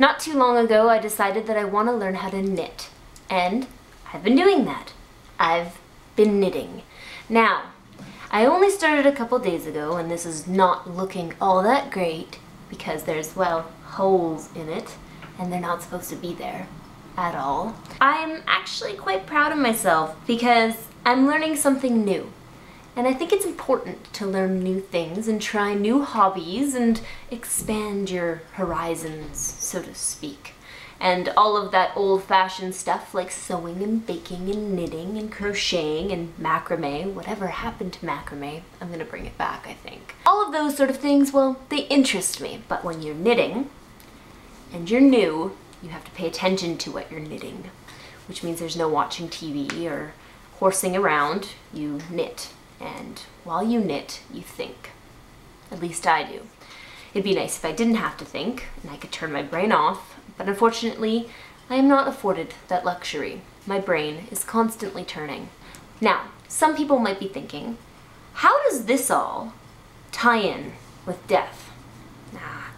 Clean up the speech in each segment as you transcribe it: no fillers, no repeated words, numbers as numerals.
Not too long ago, I decided that I want to learn how to knit, and I've been doing that. I've been knitting. Now, I only started a couple days ago, and this is not looking all that great because there's, well, holes in it, and they're not supposed to be there at all. I'm actually quite proud of myself because I'm learning something new. And I think it's important to learn new things and try new hobbies and expand your horizons, so to speak. And all of that old-fashioned stuff like sewing and baking and knitting and crocheting and macrame. Whatever happened to macrame? I'm gonna bring it back, I think. All of those sort of things, well, they interest me. But when you're knitting and you're new, you have to pay attention to what you're knitting, which means there's no watching TV or horsing around. You knit. And while you knit, you think. At least I do. It'd be nice if I didn't have to think and I could turn my brain off, but unfortunately, I am not afforded that luxury. My brain is constantly turning. Now, some people might be thinking, how does this all tie in with death? Nah,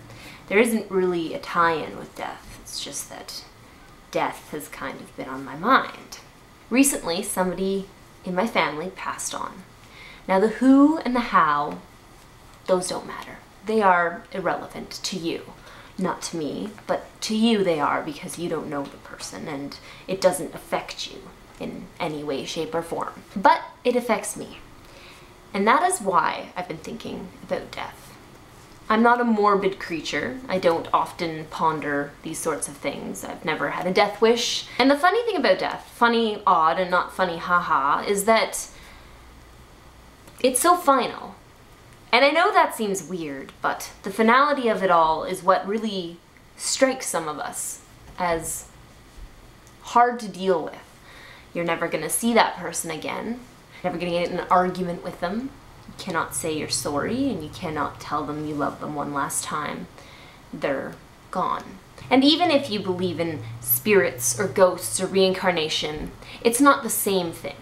there isn't really a tie-in with death. It's just that death has kind of been on my mind. Recently, somebody in my family passed on. Now the who and the how, those don't matter. They are irrelevant to you. Not to me, but to you they are because you don't know the person and it doesn't affect you in any way, shape, or form. But it affects me. And that is why I've been thinking about death. I'm not a morbid creature. I don't often ponder these sorts of things. I've never had a death wish. And the funny thing about death, funny, odd, and not funny, haha, is that it's so final. And I know that seems weird, but the finality of it all is what really strikes some of us as hard to deal with. You're never gonna see that person again. Never gonna get in an argument with them. You cannot say you're sorry, and you cannot tell them you love them one last time. They're gone. And even if you believe in spirits or ghosts or reincarnation, it's not the same thing.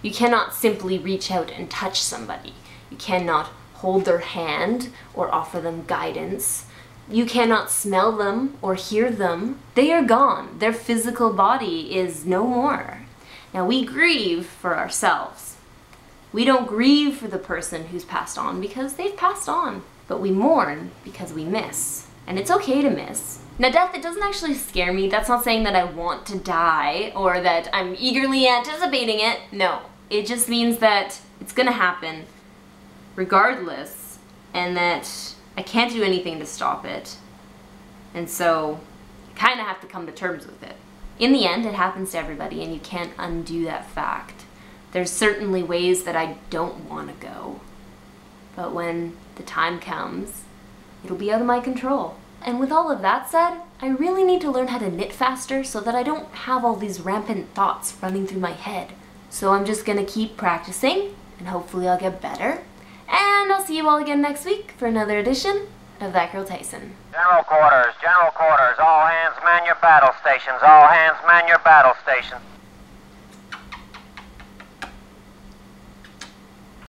You cannot simply reach out and touch somebody. You cannot hold their hand or offer them guidance. You cannot smell them or hear them. They are gone. Their physical body is no more. Now we grieve for ourselves. We don't grieve for the person who's passed on because they've passed on. But we mourn because we miss. And it's okay to miss. Now death, it doesn't actually scare me. That's not saying that I want to die or that I'm eagerly anticipating it. No. It just means that it's gonna happen regardless and that I can't do anything to stop it. And so you kind of have to come to terms with it. In the end, it happens to everybody and you can't undo that fact. There's certainly ways that I don't want to go. But when the time comes, it'll be out of my control. And with all of that said, I really need to learn how to knit faster so that I don't have all these rampant thoughts running through my head. So I'm just gonna keep practicing, and hopefully I'll get better. And I'll see you all again next week for another edition of That Girl Tyson. General quarters, all hands man your battle stations, all hands man your battle stations.